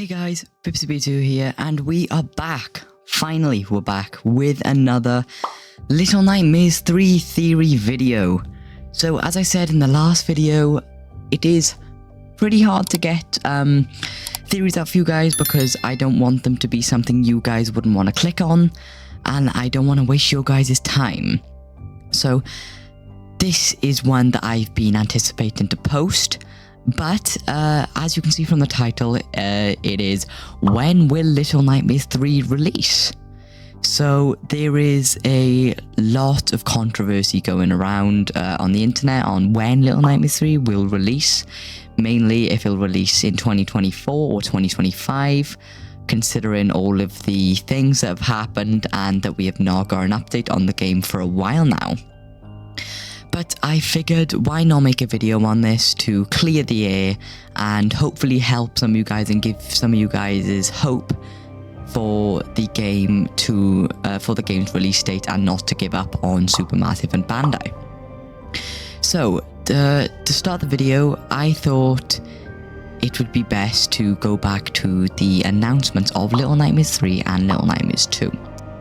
Hey guys, Bipsy2 here, and we are back. Finally, we're back with another Little Nightmares 3 theory video. So, as I said in the last video, it is pretty hard to get theories out for you guys because I don't want them to be something you guys wouldn't want to click on, and I don't want to waste your guys' time. So, this is one that I've been anticipating to post. But, as you can see from the title, it is, when will Little Nightmares 3 release? So, there is a lot of controversy going around on the internet on when Little Nightmares 3 will release. Mainly if it'll release in 2024 or 2025, considering all of the things that have happened and that we have not got an update on the game for a while now. But I figured, why not make a video on this to clear the air and hopefully help some of you guys and give some of you guys hope for the game to for the game's release date and not to give up on Supermassive and Bandai. So to start the video, I thought it would be best to go back to the announcements of Little Nightmares 3 and Little Nightmares 2.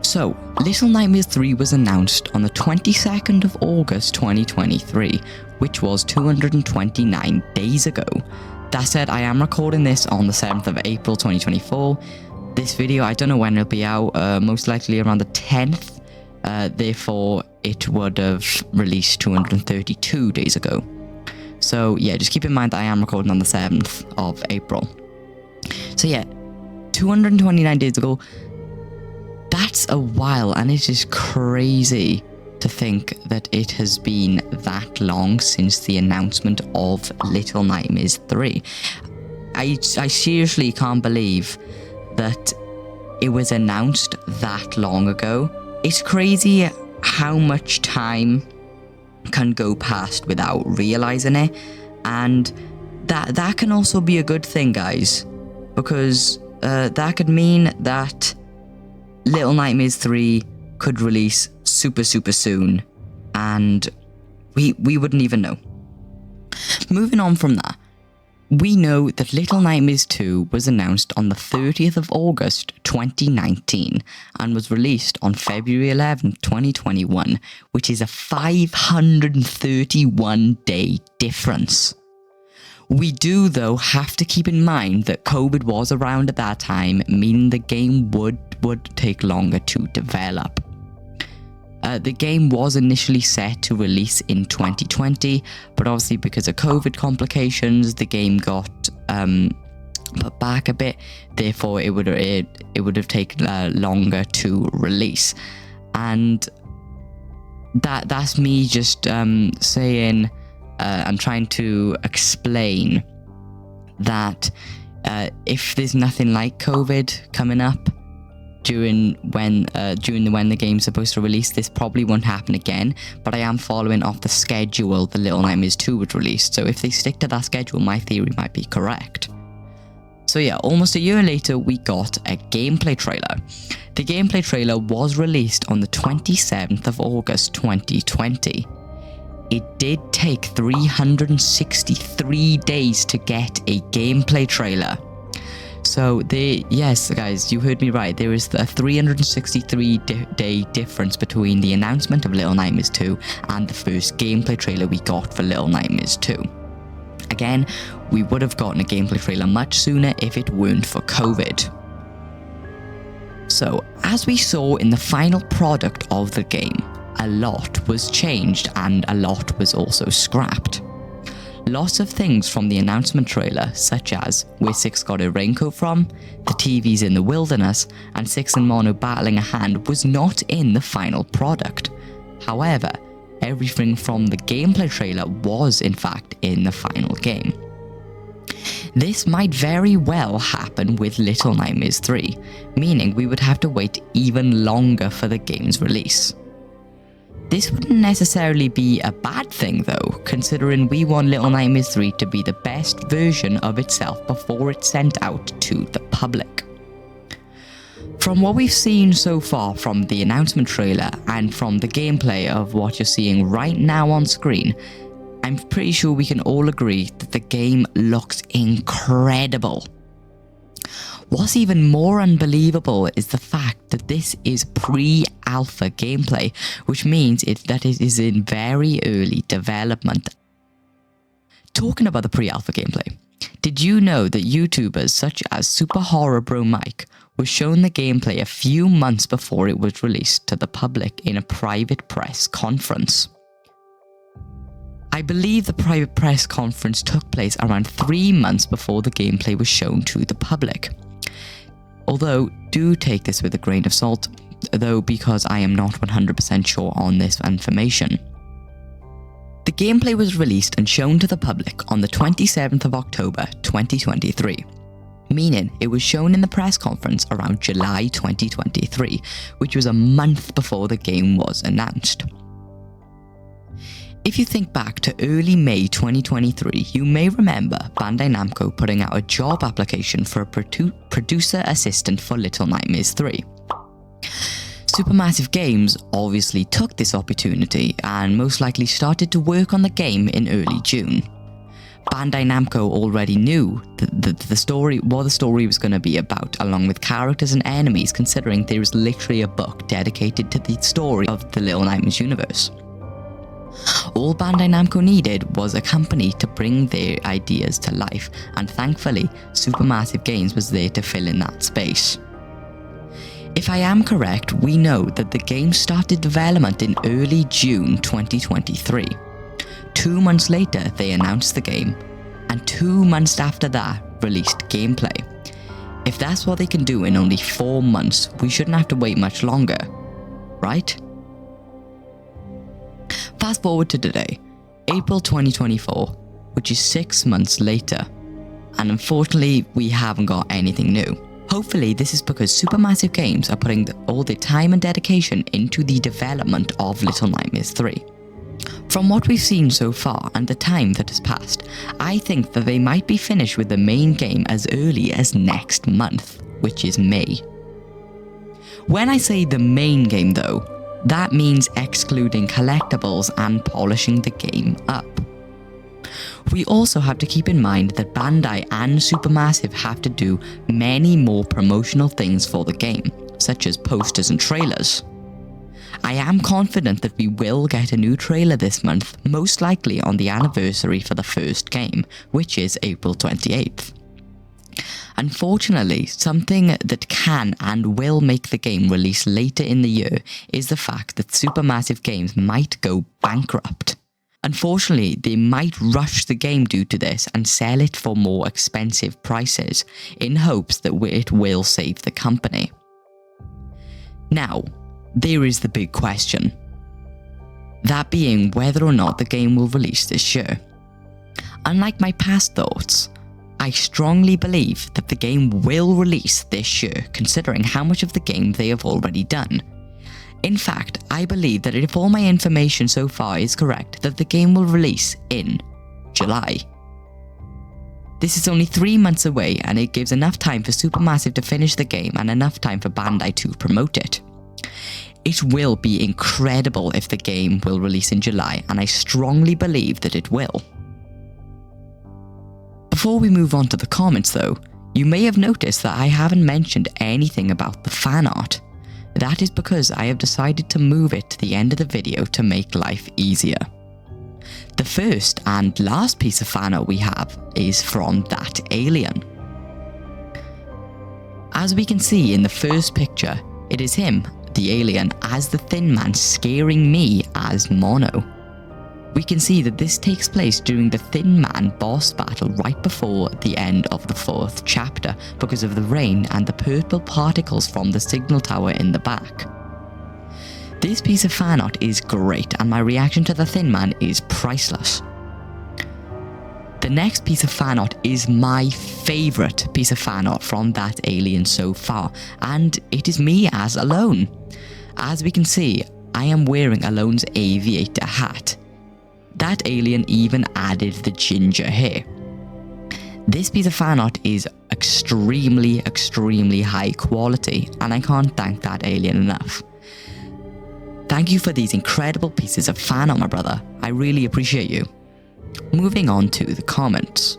So, Little Nightmares 3 was announced on the 22nd of August 2023, which was 229 days ago. That said, I am recording this on the 7th of April 2024. This video, I don't know when it'll be out, most likely around the 10th, therefore it would have released 232 days ago. So yeah, just keep in mind that I am recording on the 7th of April. So yeah, 229 days ago. That's a while, and it is crazy to think that it has been that long since the announcement of Little Nightmares 3. I seriously can't believe that it was announced that long ago. It's crazy how much time can go past without realizing it, and that can also be a good thing, guys, because that could mean that Little Nightmares 3 could release super soon, and we wouldn't even know. Moving on from that, we know that Little Nightmares 2 was announced on the 30th of August 2019 and was released on February 11th, 2021, which is a 531 day difference. We do, though, have to keep in mind that COVID was around at that time, meaning the game would take longer to develop. The game was initially set to release in 2020, but obviously because of COVID complications, the game got put back a bit. Therefore, it would have taken longer to release, and that's me just saying. I'm trying to explain that if there's nothing like COVID coming up during when the game's supposed to release, this probably won't happen again. But I am following off the schedule the Little Nightmares 2 was released, so if they stick to that schedule, my theory might be correct. So yeah, almost a year later, we got a gameplay trailer. The gameplay trailer was released on the 27th of August 2020. It did take 363 days to get a gameplay trailer. So yes guys, you heard me right, there is a 363 day difference between the announcement of Little Nightmares 2 and the first gameplay trailer we got for Little Nightmares 2. Again, we would have gotten a gameplay trailer much sooner if it weren't for COVID. So, as we saw in the final product of the game, a lot was changed and a lot was also scrapped. Lots of things from the announcement trailer, such as where Six got a raincoat from, the TVs in the wilderness, and Six and Mono battling a hand, was not in the final product. However, everything from the gameplay trailer was in fact in the final game. This might very well happen with Little Nightmares 3, meaning we would have to wait even longer for the game's release. This wouldn't necessarily be a bad thing though, considering we want Little Nightmares 3 to be the best version of itself before it's sent out to the public. From what we've seen so far from the announcement trailer and from the gameplay of what you're seeing right now on screen, I'm pretty sure we can all agree that the game looks incredible. What's even more unbelievable is the fact that this is pre-alpha gameplay, which means that it is in very early development. Talking about the pre-alpha gameplay, did you know that YouTubers such as Super Horror Bro Mike was shown the gameplay a few months before it was released to the public in a private press conference? I believe the private press conference took place around 3 months before the gameplay was shown to the public. Although, do take this with a grain of salt, though, because I am not 100% sure on this information. The gameplay was released and shown to the public on the 27th of October 2023, meaning it was shown in the press conference around July 2023, which was a month before the game was announced. If you think back to early May 2023, you may remember Bandai Namco putting out a job application for a producer assistant for Little Nightmares 3. Supermassive Games obviously took this opportunity and most likely started to work on the game in early June. Bandai Namco already knew what the story was going to be about, along with characters and enemies, considering there is literally a book dedicated to the story of the Little Nightmares universe. All Bandai Namco needed was a company to bring their ideas to life, and thankfully, Supermassive Games was there to fill in that space. If I am correct, we know that the game started development in early June 2023. 2 months later, they announced the game, and 2 months after that, released gameplay. If that's what they can do in only 4 months, we shouldn't have to wait much longer, right? Fast forward to today, April 2024, which is 6 months later, and unfortunately we haven't got anything new. Hopefully this is because Supermassive Games are putting all their time and dedication into the development of Little Nightmares 3. From what we've seen so far and the time that has passed, I think that they might be finished with the main game as early as next month, which is May. When I say the main game though, that means excluding collectibles and polishing the game up. We also have to keep in mind that Bandai and Supermassive have to do many more promotional things for the game, such as posters and trailers. I am confident that we will get a new trailer this month, most likely on the anniversary for the first game, which is April 28th. Unfortunately, something that can and will make the game release later in the year is the fact that Supermassive Games might go bankrupt. Unfortunately, they might rush the game due to this and sell it for more expensive prices, in hopes that it will save the company. Now, there is the big question. That being whether or not the game will release this year. Unlike my past thoughts, I strongly believe that the game will release this year, considering how much of the game they have already done. In fact, I believe that if all my information so far is correct, that the game will release in July. This is only 3 months away, and it gives enough time for Supermassive to finish the game and enough time for Bandai to promote it. It will be incredible if the game will release in July, and I strongly believe that it will. Before we move on to the comments though, you may have noticed that I haven't mentioned anything about the fan art. That is because I have decided to move it to the end of the video to make life easier. The first and last piece of fan art we have is from that alien. As we can see in the first picture, it is him, the alien, as the Thin Man scaring me as Mono. We can see that this takes place during the Thin Man boss battle right before the end of the 4th chapter because of the rain and the purple particles from the signal tower in the back. This piece of fan art is great, and my reaction to the Thin Man is priceless. The next piece of fan art is my favourite piece of fan art from that alien so far, and it is me as Alone. As we can see, I am wearing Alone's aviator hat. That alien even added the ginger hair. This piece of fan art is extremely high quality, and I can't thank that alien enough. Thank you for these incredible pieces of fan art, my brother. I really appreciate you. Moving on to the comments.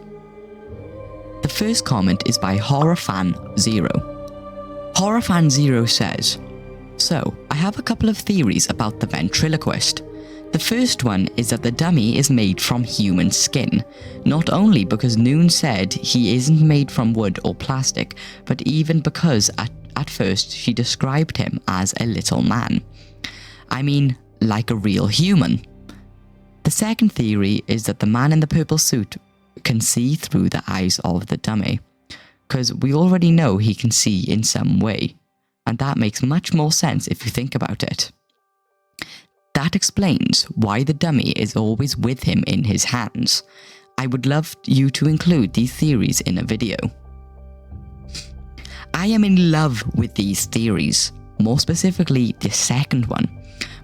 The first comment is by HorrorFan0. HorrorFan0 says, "So, I have a couple of theories about the ventriloquist. The first one is that the dummy is made from human skin, not only because Noon said he isn't made from wood or plastic, but even because at first she described him as a little man. I mean, like a real human. The second theory is that the man in the purple suit can see through the eyes of the dummy, because we already know he can see in some way, and that makes much more sense if you think about it. That explains why the dummy is always with him in his hands. I would love you to include these theories in a video." I am in love with these theories, more specifically the second one.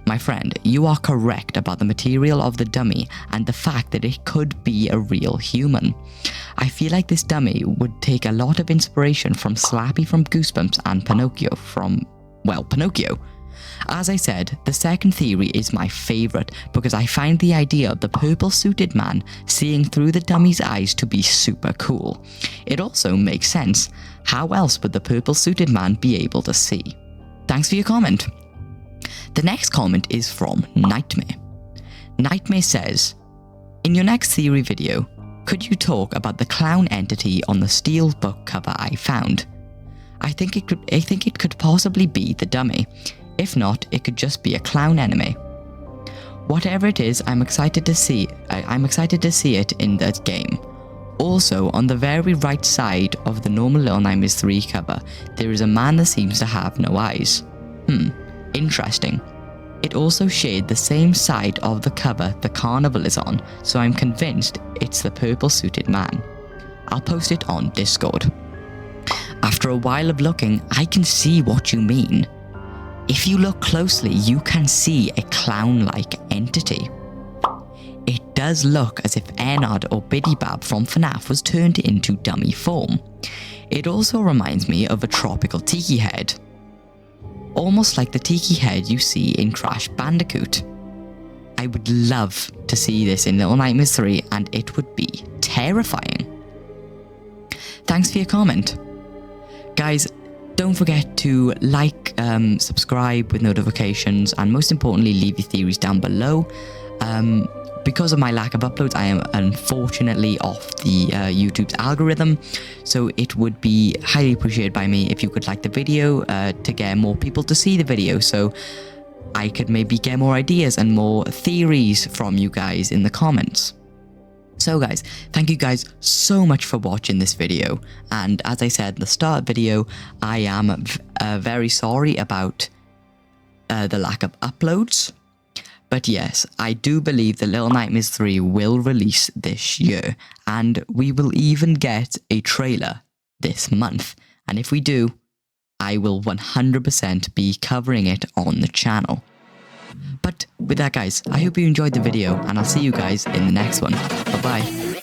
My friend, you are correct about the material of the dummy and the fact that it could be a real human. I feel like this dummy would take a lot of inspiration from Slappy from Goosebumps and Pinocchio from, well, Pinocchio. As I said, the second theory is my favourite because I find the idea of the purple suited man seeing through the dummy's eyes to be super cool. It also makes sense. How else would the purple suited man be able to see? Thanks for your comment. The next comment is from Nightmare. Nightmare says, "In your next theory video, could you talk about the clown entity on the steelbook cover I found? I think it could possibly be the dummy. If not, it could just be a clown enemy. Whatever it is, I'm excited to see it in that game. Also, on the very right side of the normal Little Nightmares 3 cover, there is a man that seems to have no eyes. Interesting. It also shared the same side of the cover the carnival is on, so I'm convinced it's the purple suited man. I'll post it on Discord. After a while of looking, I can see what you mean. If you look closely, you can see a clown-like entity. It does look as if Ennard or Bidybab from FNAF was turned into dummy form. It also reminds me of a tropical tiki head. Almost like the tiki head you see in Crash Bandicoot. I would love to see this in Little Nightmares 3 and it would be terrifying." Thanks for your comment. Guys, don't forget to like, subscribe with notifications, and most importantly, leave your theories down below. Because of my lack of uploads, I am unfortunately off the YouTube's algorithm, so it would be highly appreciated by me if you could like the video to get more people to see the video, so I could maybe get more ideas and more theories from you guys in the comments. So guys, thank you guys so much for watching this video, and as I said in the start of the video, I am very sorry about the lack of uploads. But yes, I do believe that Little Nightmares 3 will release this year, and we will even get a trailer this month. And if we do, I will 100% be covering it on the channel. But with that guys, I hope you enjoyed the video, and I'll see you guys in the next one. Bye bye.